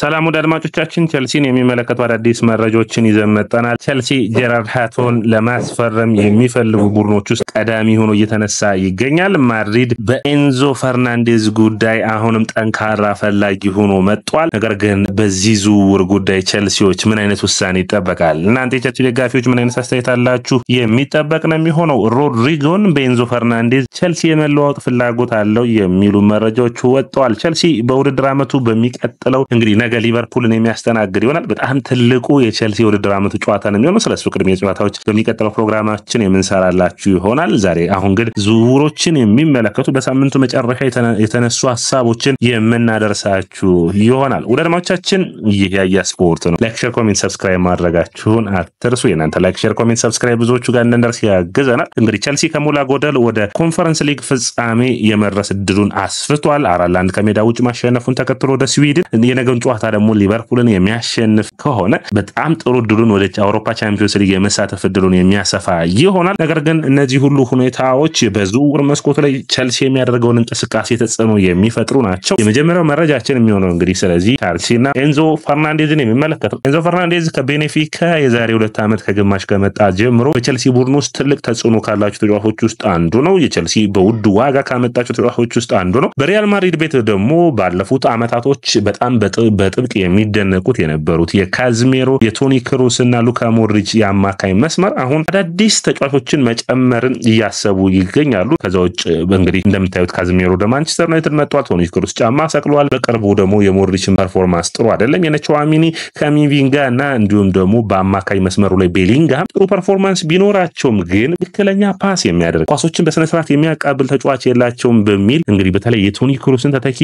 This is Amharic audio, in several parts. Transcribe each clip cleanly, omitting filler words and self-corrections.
ሰላም ወደ አድማጮቻችን ቸልሲን የሚመለከቱ አዳዲስ መረጃዎችን ይዘን መጣናል። ቸልሲ ጄራርድ ሃቶን ለማስፈረም የሚፈልጉ ቡድኖች ውስጥ ቀዳሚ ሆኖ እየተነሳ ይገኛል። ማድሪድ በኤንዞ ፈርናንዴዝ ጉዳይ አሁንም ጠንካራ ፈላጊ ሆኖ መጥቷል። ነገር ግን በዚህ ዝውውር ጉዳይ ቸልሲዎች ምን አይነት ውሳኔ ይጠበቃል? እናንተ የቸልሲ ደጋፊዎች ምን አይነት አስተያየት አላችሁ? የሚጠበቅ ነው የሚሆነው። ሮድሪጎን በኤንዞ ፈርናንዴዝ ቸልሲ የመለዋወጥ ፍላጎት አለው የሚሉ መረጃዎች ወጥተዋል። ቸልሲ በውድድር ዓመቱ በሚቀጥለው እንግዲህ ነገ ሊቨርፑልን የሚያስተናግድ ይሆናል። በጣም ትልቁ የቸልሲ ውድድር ዓመቱ ጨዋታ ነው የሚሆነው። ስለሱ ቅድሚያ ጨዋታዎች በሚቀጥለው ፕሮግራማችን የምንሰራላችሁ ይሆናል። ዛሬ አሁን ግን ዝውውሮችን የሚመለከቱ በሳምንቱ መጨረሻ የተነሱ ሐሳቦችን የምናደርሳችሁ ይሆናል። ወደ አድማጮቻችን ይህ ያያ ስፖርት ነው። ላይክ፣ ሼር፣ ኮሜንት ሰብስክራይብ ማድረጋችሁን አትርሱ። የናንተ ላይክ፣ ሼር፣ ኮሜንት ሰብስክራይብ ብዙዎቹ ጋር እንደርስ ያግዘናል። እንግዲህ ቸልሲ ከሞላ ጎደል ወደ ኮንፈረንስ ሊግ ፍጻሜ የመድረስ እድሉን አስፍቷል። 4-1 ከሜዳ ውጭ ማሸነፉን ተከትሎ ወደ ስዊድን የነገውን ጨዋታ ደግሞ ሊቨርፑልን የሚያሸንፍ ከሆነ በጣም ጥሩ እድሉን ወደ አውሮፓ ቻምፒዮንስ ሊግ የመሳተፍ እድሉን የሚያሰፋ ይሆናል። ነገር ግን እነዚህ ሁሉ ሁኔታዎች በዝውውር መስኮቱ ላይ ቸልሲ የሚያደርገውን እንቅስቃሴ ተጽዕኖ የሚፈጥሩ ናቸው። የመጀመሪያው መረጃችን የሚሆነው እንግዲህ ስለዚህ ቸልሲና ኤንዞ ፈርናንዴዝን የሚመለከተው ኤንዞ ፈርናንዴዝ ከቤኔፊካ የዛሬ 2 ዓመት ከግማሽ ከመጣ ጀምሮ በቸልሲ ቡድን ውስጥ ትልቅ ተጽዕኖ ካላቸው ተጫዋቾች ውስጥ አንዱ ነው። የቸልሲ በውድ ዋጋ ካመጣቸው ተጫዋቾች ውስጥ አንዱ ነው። በሪያል ማድሪድ ቤት ደግሞ ባለፉት ዓመታቶች በጣም በጥብቅ የሚደነቁት የነበሩት የካዝሜሮ፣ የቶኒ ክሩስ እና ሉካ ሞድሪች የአማካይ መስመር አሁን አዳዲስ ተጫዋቾችን መጨመርን እያሰቡ ይገኛሉ። ከዛ ውጭ እንግዲህ እንደምታዩት ካዝሜሮ ወደ ማንቸስተር ዩናይትድ መጥቷል። ቶኒ ክሩስ ጫማ ሰቅሏል። በቅርቡ ደግሞ የሞድሪችን ፐርፎርማንስ ጥሩ አይደለም። የነቸዋሚኒ ካሚቪንጋ እና እንዲሁም ደግሞ በአማካይ መስመሩ ላይ ቤሊንጋም ጥሩ ፐርፎርማንስ ቢኖራቸውም ግን ትክክለኛ ፓስ የሚያደርግ ኳሶችን በስነ ስርዓት የሚያቃብል ተጫዋች የላቸውም በሚል እንግዲህ በተለይ የቶኒ ክሩስን ተተኪ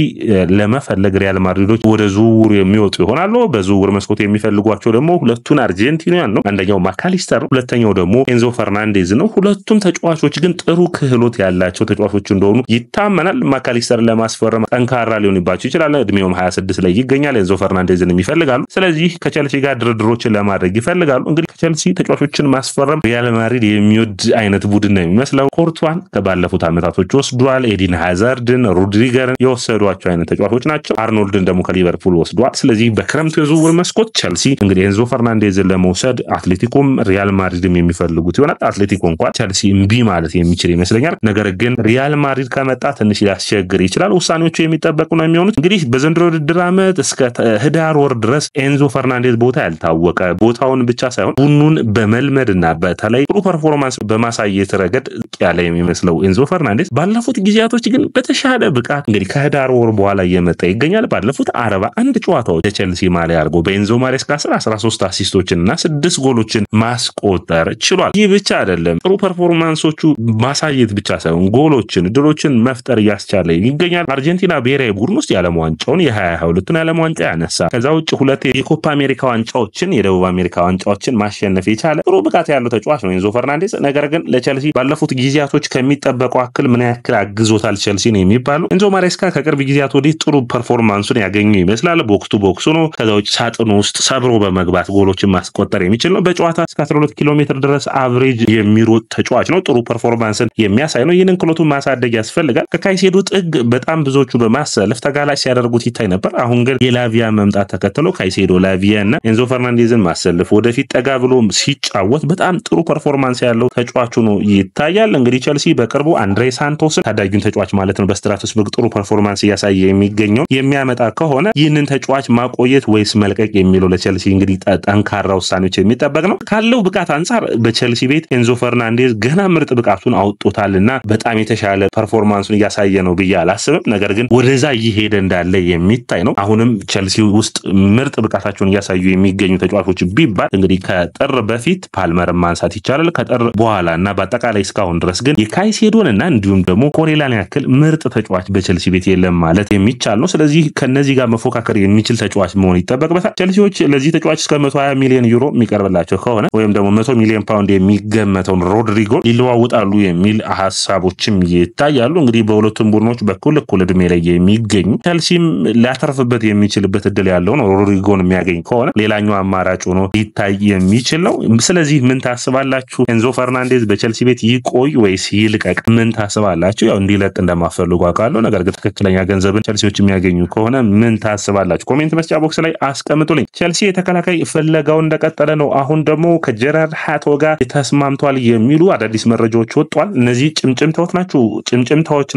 ለመፈለግ ሪያል ማድሪዶች ወደ ዝውውር የሚወጡ ይሆናሉ። በዝውውር መስኮት የሚፈልጓቸው ደግሞ ሁለቱን አርጀንቲናውያን ነው። አንደኛው ማካሊስተር፣ ሁለተኛው ደግሞ ኤንዞ ፈርናንዴዝ ነው። ሁለቱም ተጫዋቾች ግን ጥሩ ክህሎት ያላቸው ተጫዋቾች እንደሆኑ ይታመናል። ማካሊስተር ለማስፈረም ጠንካራ ሊሆንባቸው ይችላል። እድሜውም 26 ላይ ይገኛል። ኤንዞ ፈርናንዴዝን ይፈልጋሉ። ስለዚህ ከቸልሲ ጋር ድርድሮችን ለማድረግ ይፈልጋሉ። እንግዲህ ከቸልሲ ተጫዋቾችን ማስፈረም ሪያል ማድሪድ የሚወድ አይነት ቡድን ነው የሚመስለው። ኮርቷን ከባለፉት ዓመታቶች ወስዷል። ኤዲን ሃዛርድን፣ ሩድሪገርን የወሰዷቸው አይነት ተጫዋቾች ናቸው። አርኖልድን ደግሞ ከሊቨርፑል ወስዷል። ስለዚህ በክረምቱ የዝውውር መስኮት ቸልሲ እንግዲህ ኤንዞ ፈርናንዴዝን ለመውሰድ አትሌቲኮም ሪያል ማድሪድም የሚፈልጉት ይሆናል። አትሌቲኮ እንኳን ቸልሲ እምቢ ማለት የሚችል ይመስለኛል። ነገር ግን ሪያል ማድሪድ ከመጣ ትንሽ ሊያስቸግር ይችላል። ውሳኔዎቹ የሚጠበቁ ነው የሚሆኑት። እንግዲህ በዘንድሮ ውድድር ዓመት እስከ ህዳር ወር ድረስ ኤንዞ ፈርናንዴዝ ቦታ ያልታወቀ ቦታውን ብቻ ሳይሆን ቡድኑን በመልመድና በተለይ ጥሩ ፐርፎርማንስ በማሳየት ረገድ ያለ የሚመስለው ኤንዞ ፈርናንዴዝ ባለፉት ጊዜያቶች ግን በተሻለ ብቃት እንግዲህ ከህዳር ወር በኋላ እየመጣ ይገኛል። ባለፉት 41 ጨዋታዎች የቸልሲ ማሊያ አርጎ በኤንዞ ማሬስካ 13 አሲስቶችን እና 6 ጎሎችን ማስቆጠር ችሏል። ይህ ብቻ አይደለም፣ ጥሩ ፐርፎርማንሶቹ ማሳየት ብቻ ሳይሆን ጎሎችን፣ ድሎችን መፍጠር እያስቻለ ይገኛል። አርጀንቲና ብሔራዊ ቡድን ውስጥ የዓለም ዋንጫውን የ2022ን የዓለም ዋንጫ ያነሳ፣ ከዛ ውጭ 2 የኮፓ አሜሪካ ዋንጫዎችን፣ የደቡብ አሜሪካ ዋንጫዎችን ማሸነፍ የቻለ ጥሩ ብቃት ያለው ተጫዋች ነው ኤንዞ ፈርናንዴዝ። ነገር ግን ለቸልሲ ባለፉት ጊዜያቶች ከሚጠበቀው አክል ምን ያክል አግዞታል ቸልሲ ነው የሚባለው። ኤንዞ ማሬስካ ከቅርብ ጊዜያት ወዲህ ጥሩ ፐርፎርማንሱን ያገኙ ይመስላል። ቦክስ ቱ ቦክስ ነው። ከዛ ውጭ ሳጥኑ ውስጥ ሰብሮ በመግባት ጎሎችን ማስቆጠር የሚችል ነው። በጨዋታ እስከ 12 ኪሎ ሜትር ድረስ አቨሬጅ የሚሮጥ ተጫዋች ነው። ጥሩ ፐርፎርማንስን የሚያሳይ ነው። ይህንን ክሎቱን ማሳደግ ያስፈልጋል። ከካይሴዶ ጥግ በጣም ብዙዎቹ በማሰለፍ ተጋላጭ ሲያደርጉት ይታይ ነበር። አሁን ግን የላቪያ መምጣት ተከትሎ ካይሴዶ፣ ላቪያ እና ኤንዞ ፈርናንዴዝን ማሰለፍ ወደፊት ጠጋ ብሎ ሲጫወት በጣም ጥሩ ፐርፎርማንስ ያለው ተጫዋቹ ነው ይታያል። እንግዲህ ቸልሲ በቅርቡ አንድሬ ሳንቶስን ታዳጊውን ተጫዋች ማለት ነው በስትራስቡርግ ጥሩ ፐርፎርማንስ እያሳየ የሚገኘው የሚያመጣ ከሆነ ይህንን ተጫዋች ማቆየት ወይስ መልቀቅ የሚለው ለቸልሲ እንግዲህ ጠንካራ ውሳኔዎች የሚጠበቅ ነው። ካለው ብቃት አንጻር በቸልሲ ቤት ኤንዞ ፈርናንዴዝ ገና ምርጥ ብቃቱን አውጥቶታልና በጣም የተሻለ ፐርፎርማንሱን እያሳየ ነው ብዬ አላስብም። ነገር ግን ወደዛ እየሄደ እንዳለ የሚታይ ነው። አሁንም ቸልሲ ውስጥ ምርጥ ብቃታቸውን እያሳዩ የሚገኙ ተጫዋቾች ቢባል እንግዲህ ከጥር በፊት ፓልመርን ማንሳት ይቻላል። ከጥር በኋላ እና በአጠቃላይ እስካሁን ድረስ ግን የካይሴዶን እና እንዲሁም ደግሞ ኮሬላን ያክል ምርጥ ተጫዋች በቸልሲ ቤት የለም ማለት የሚቻል ነው። ስለዚህ ከነዚህ ጋር መፎካከር የሚችል ተጫዋች መሆን ይጠበቅበታል። ቸልሲዎች ለዚህ ተጫዋች እስከ 120 ሚሊዮን ዩሮ የሚቀርብላቸው ከሆነ ወይም ደግሞ 100 ሚሊዮን ፓውንድ የሚገመተውን ሮድሪጎ ይለዋውጣሉ የሚል ሐሳቦችም ይታያሉ። እንግዲህ በሁለቱም ቡድኖች በኩል እኩል እድሜ ላይ የሚገኙ ቸልሲም ሊያተርፍበት የሚችልበት እድል ያለው ነው። ሮድሪጎን የሚያገኝ ከሆነ ሌላኛው አማራጭ ሆኖ ሊታይ የሚችል ነው። ስለዚህ ምን ታስባላችሁ? ኤንዞ ፈርናንዴዝ በቸልሲ ቤት ይቆይ ወይስ ይልቀቅ? ምን ታስባላችሁ? ያው እንዲለቅ እንደማፈልጉ አውቃለሁ። ነገር ግን ትክክለኛ ገንዘብን ቸልሲዎች የሚያገኙ ከሆነ ምን ታስባላችሁ? ኮሜንት መስጫ ቦክስ ላይ አስቀምጡልኝ። ቸልሲ የተከላካይ ፍለጋው እንደቀጠለ ነው። አሁን ደግሞ ከጀራርድ ሃቶ ጋር ተስማምቷል የሚሉ አዳዲስ መረጃዎች ወጥቷል። እነዚህ ጭምጭምታዎች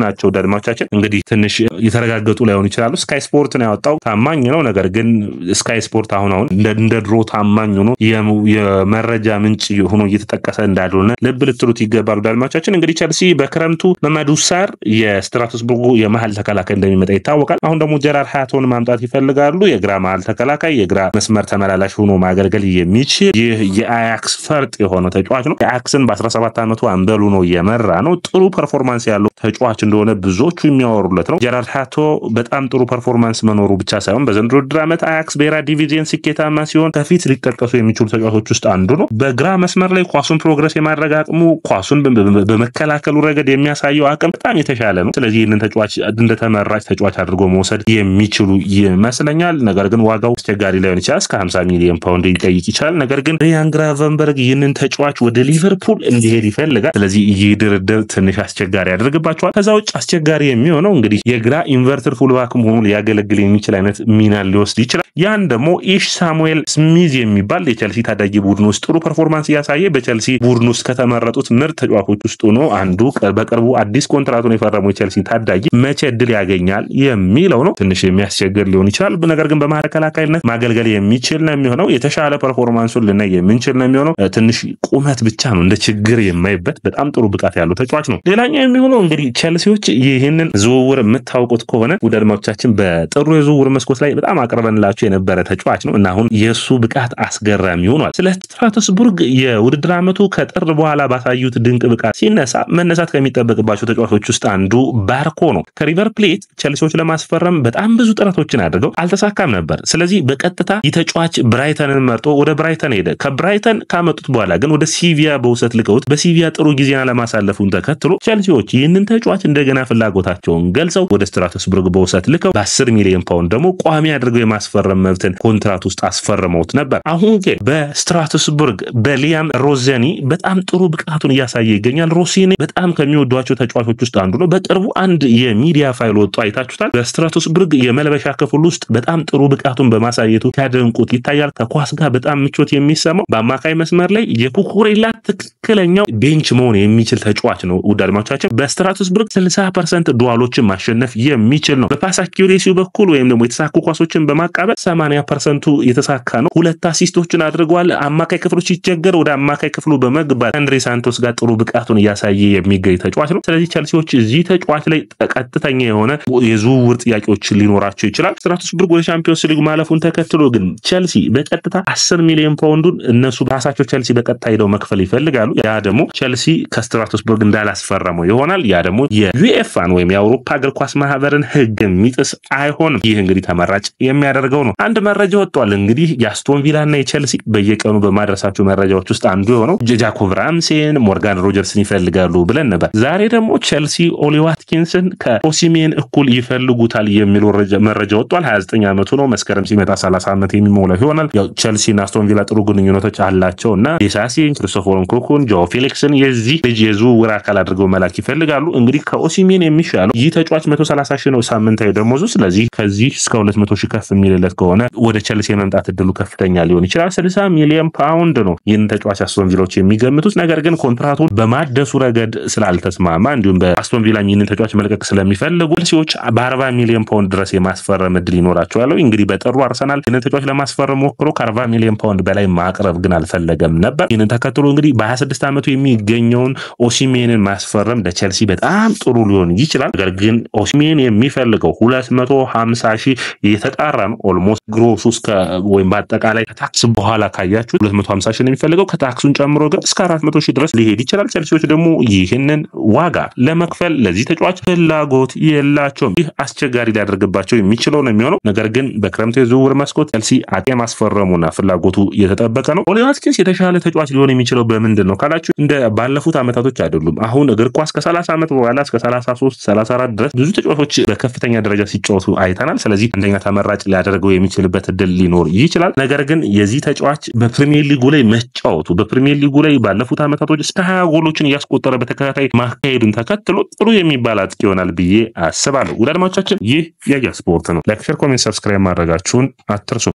ናቸው። አድማጮቻችን እንግዲህ ትንሽ የተረጋገጡ ላይሆን ይችላሉ። ስካይ ስፖርት ነው ያወጣው፣ ታማኝ ነው። ነገር ግን ስካይ ስፖርት አሁን እንደ ድሮ ታማኝ ሆኖ የመረጃ ምንጭ ሆኖ እየተጠቀሰ እንዳልሆነ ልብ ልትሉት ይገባሉ። አድማጮቻችን እንግዲህ ቸልሲ በክረምቱ መማዱ ሳር የስትራስቡርጉ የመሃል ተከላካይ እንደሚመጣ ይታወቃል። አሁን ደግሞ ጀራርድ ሃቶን ማምጣት ይፈልጋሉ። የግራ መሃል ተከላካይ፣ የግራ መስመር ተመላላሽ ሆኖ ማገልገል የሚችል ይህ የአያክስ ፈርጥ የሆነው ተጫዋች ነው። አያክስን በ17 ዓመቱ አንበሉ ነው የመራ ነው። ጥሩ ፐርፎርማንስ ያለው ተጫዋች እንደሆነ ብዙዎቹ የሚያወሩለት ነው። ጀራርድ ሃቶ በጣም ጥሩ ፐርፎርማንስ መኖሩ ብቻ ሳይሆን በዘንድሮ ውድድር ዓመት አያክስ ብሔራዊ ዲቪዥን ስኬታማ ሲሆን ከፊት ሊጠቀሱ የሚችሉ ተጫዋቾች ውስጥ አንዱ ነው። በግራ መስመር ላይ ኳሱን ፕሮግረስ የማድረግ አቅሙ፣ ኳሱን በመከላከሉ ረገድ የሚያሳየው አቅም በጣም የተሻለ ነው። ስለዚህ ይህንን ተጫዋች እንደተመራጭ ተጫዋች አድርጎ መውሰድ የሚችሉ ይመስለኛል። ነገር ግን ዋጋው አስቸጋሪ ላይሆን ይችላል። እስከ 50 ሚሊዮን ፓውንድ ሊጠይቅ ይችላል። ነገር ግን ሪያን ግራቨንበርግ ይህንን ተጫዋች ወደ ሊቨርፑል እንዲሄድ ይፈልጋል። ስለዚህ ይህ ድርድር ትንሽ አስቸጋሪ ያደርግባቸዋል። ከዛ ውጭ አስቸጋሪ የሚሆነው እንግዲህ የግራ ኢንቨርተር ፉልባክ መሆኑ ሊያገለግል የሚችል አይነት ሚና ሊወስድ ይችላል። ያን ደግሞ ኢሽ ሳሙኤል ስሚዝ የሚባል የቸልሲ ታዳጊ ቡድን ውስጥ ጥሩ ፐርፎርማንስ እያሳየ በቸልሲ ቡድን ውስጥ ከተመረጡት ምርጥ ተጫዋቾች ውስጥ ሆኖ አንዱ በቅርቡ አዲስ ኮንትራቱን የፈረመው የቸልሲ ታዳጊ መቼ እድል ያገኛል የሚለው ነው። ትንሽ የሚያስቸግር ሊሆን ይችላል። ነገር ግን በማከላካይነት ማገልገል የሚችል ነው የሚሆነው። የተሻለ ፐርፎርማንሱን ልናይ የምንችል ነው የሚሆነው። ትንሽ ቁመት ብቻ ነው እንደ ችግር የማይበት በጣም ጥሩ ብቃት ያለው ተጫዋች ነው። ሌላኛው የሚሆነው እንግዲህ ቸልሲዎች ይህንን ዝውውር የምታውቁት ከሆነ ውድ አድማጮቻችን በጥሩ የዝውውር መስኮት ላይ በጣም አቅርበንላችሁ የነበረ ተጫዋች ነው እና አሁን የሱ ብቃት አስገራሚ ሆኗል። ስለ ስትራስቡርግ የውድድር ዓመቱ ከጥር በኋላ ባሳዩት ድንቅ ብቃት ሲነሳ መነሳት ከሚጠበቅባቸው ተጫዋቾች ውስጥ አንዱ ባርኮ ነው። ከሪቨር ፕሌት ቸልሲዎች ለማስፈረም በጣም ብዙ ጥረቶችን አድርገው አልተሳካም ነበር። ስለዚህ በቀጥታ የተጫዋች ብራይተንን መርጦ ወደ ብራይተን ሄደ። ከብራይተን ካመጡት በኋላ ግን ወደ ሲቪያ በውሰት ልከውት በሲቪያ ጥሩ ጊዜና ለማሳለፉን ተከትሎ ቸልሲዎች ይህንን ተጫዋች እንደገና ፍላጎታቸውን ገልጸው ወደ ስትራስቡርግ በውሰት ልከው በ10 ሚሊዮን ፓውንድ ደግሞ ቋሚ አድርገው የማስፈረም መብትን ኮንትራት ውስጥ አስፈርመውት ነበር። አሁን ግን በስትራስቡርግ በሊያም ሮዘኒ በጣም ጥሩ ብቃቱን እያሳየ ይገኛል። ሮሲኒ በጣም ከሚወዷቸው ተጫዋቾች ውስጥ አንዱ ነው። በቅርቡ አንድ የሚዲያ ፋይል ወጥቶ አይታችሁታል። በስትራስቡርግ የመልበሻ ክፍል ውስጥ በጣም ጥሩ ብቃቱን በማሳየቱ ሲያደንቁት ይታያል። ከኳስ ጋር በጣም ምቾት የሚሰማው በአማካይ መስመር ላይ የኩኩሬላ ትክክለኛው ቤንች መሆን የሚችል ተጫዋች ነው። ውድ አድማጮቻችን በስትራስቡርግ 60% ዱዋሎችን ማሸነፍ የሚችል ነው። በፓስ አኪዩሬሲው በኩል ወይም ደግሞ የተሳኩ ኳሶችን በማቃበል 80% የተሳካ ነው። 2 አሲስቶችን አድርጓል። አማካይ ክፍሉ ሲቸገር ወደ አማካይ ክፍሉ በመግባት አንድሬ ሳንቶስ ጋር ጥሩ ብቃቱን እያሳየ የሚገኝ ተጫዋች ነው። ስለዚህ ቸልሲዎች እዚህ ተጫዋች ላይ ቀጥተኛ የሆነ የዝውውር ጥያቄዎች ሊኖራቸው ይችላል። ስትራስቡርግ ወደ ቻምፒዮንስ ሊግ ማለፉን ተከትሎ ግን ቸልሲ በቀጥታ 10 ሚሊዮን ፓውንዱን እነሱ ራሳቸው ቸልሲ በቀጥታ ሄደው መክፈል ይፈልጋሉ። ያ ደግሞ ቸልሲ ከስትራስቡርግ እንዳላስፈረመው ይሆናል። ያ ደግሞ የዩኤፋን ወይም የአውሮፓ እግር ኳስ ማህበርን ህግ የሚጥስ አይሆንም። ይህ እንግዲህ ተመራጭ የሚያደርገው ነው። አንድ መረጃ ወጥቷል። እንግዲህ የአስቶን ቪላና የቸልሲ በየቀኑ በማድረሳቸው መረጃዎች ውስጥ አንዱ የሆነው ጃኮብ ራምሴን፣ ሞርጋን ሮጀርስን ይፈልጋሉ ብለን ነበር። ዛሬ ደግሞ ቸልሲ ኦሊ ዋትኪንስን ከኦሲሜን እኩል ይፈልጉታል የሚሉ መረጃ ወጥቷል። 29 ዓመቱ ነው። መስከረም ሲመጣ 30 ዓመት የሚሞላው ይሆናል። ያው ቸልሲና አስቶን ቪላ ጥሩ ግንኙነቶች አላቸው እና ዲሳሲን፣ ክሪስቶፈር ንኩኩን፣ ጆ ፌሊክስን የዚህ ልጅ የዝውውር አካል አድርገው መላክ ይፈልጋሉ። እንግዲህ ከኦሲሜን የሚሻለው ይህ ተጫዋች 130 ሺህ ነው ሳምንታዊ ደሞዙ። ስለዚህ ከዚህ እስከ 200 ሺህ ከፍ የሚልለት ከሆነ ወደ ቸልሲ የመምጣት እድሉ ከፍተኛ ሊሆን ይችላል። 60 ሚሊዮን ፓውንድ ነው ይህን ተጫዋች አስቶን ቪላዎች የሚገምቱት። ነገር ግን ኮንትራቱን በማደሱ ረገድ ስላልተስማማ እንዲሁም በአስቶን ቪላ ይህንን ተጫዋች መልቀቅ ስለሚፈልጉ ቸልሲዎች በ40 ሚሊዮን ፓውንድ ድረስ የማስፈረም እድል ይኖራቸዋል። እንግዲህ በጥሩ አርሰናል ይህንን ተጫዋች ለማስፈረም ሞክሮ ከ40 ሚሊዮን ፓውንድ በላይ ማቅረብ ግን አልፈለገም ነበር። ይህንን ተከትሎ እንግዲህ በ26 ዓመቱ የሚገኘውን ኦሲሜንን ማስፈረም ለቸልሲ በጣም ጥሩ ሊሆን ይችላል። ነገር ግን ኦሲሜን የሚፈልገው 250 ሺህ የተጣራ ነው። ኦልሞስት ግሮስ ውስጥ ወይም በአጠቃላይ ከታክስ በኋላ ካያችሁ 250 ሺህ ነው የሚፈልገው። ከታክሱን ጨምሮ ግን እስከ 400 ሺህ ድረስ ሊሄድ ይችላል። ቸልሲዎች ደግሞ ይህንን ዋጋ ለመክፈል ለዚህ ተጫዋች ፍላጎት የላቸውም። ይህ አስቸጋሪ ሊያደርግባቸው የሚችለው ነው የሚሆነው። ነገር ግን በክረምቱ የዝውውር መስኮት ቸልሲ አጤ ማስፈረሙና ፍላጎቱ እየተጠበቀ ነው። ኦሊ ዋትኪንስ የተሻለ ተጫዋች ሊሆን የሚችለው በምንድን ነው ካላችሁ እንደ ባለፉት ዓመታቶች አይደሉም። አሁን እግር ኳስ ከ30 ዓመት በኋላ እስከ 33 34 ድረስ ብዙ ተጫዋቾች በከፍተኛ ደረጃ ሲጫወቱ አይተናል። ስለዚህ አንደኛ ተመራጭ ሊያደርገው የሚችልበት እድል ሊኖር ይችላል። ነገር ግን የዚህ ተጫዋች በፕሪሚየር ሊጉ ላይ መጫወቱ በፕሪሚየር ሊጉ ላይ ባለፉት ዓመታቶች እስከ 20 ጎሎችን እያስቆጠረ በተከታታይ ማካሄዱን ተከትሎ ጥሩ የሚባል አጥቂ ይሆናል ብዬ አስባለሁ። ውድ አድማጮቻችን ይህ የያ ስፖርት ነው። ላይክ ሼር ኮሜንት፣ ሰብስክራይብ ማድረጋችሁን አትርሱ።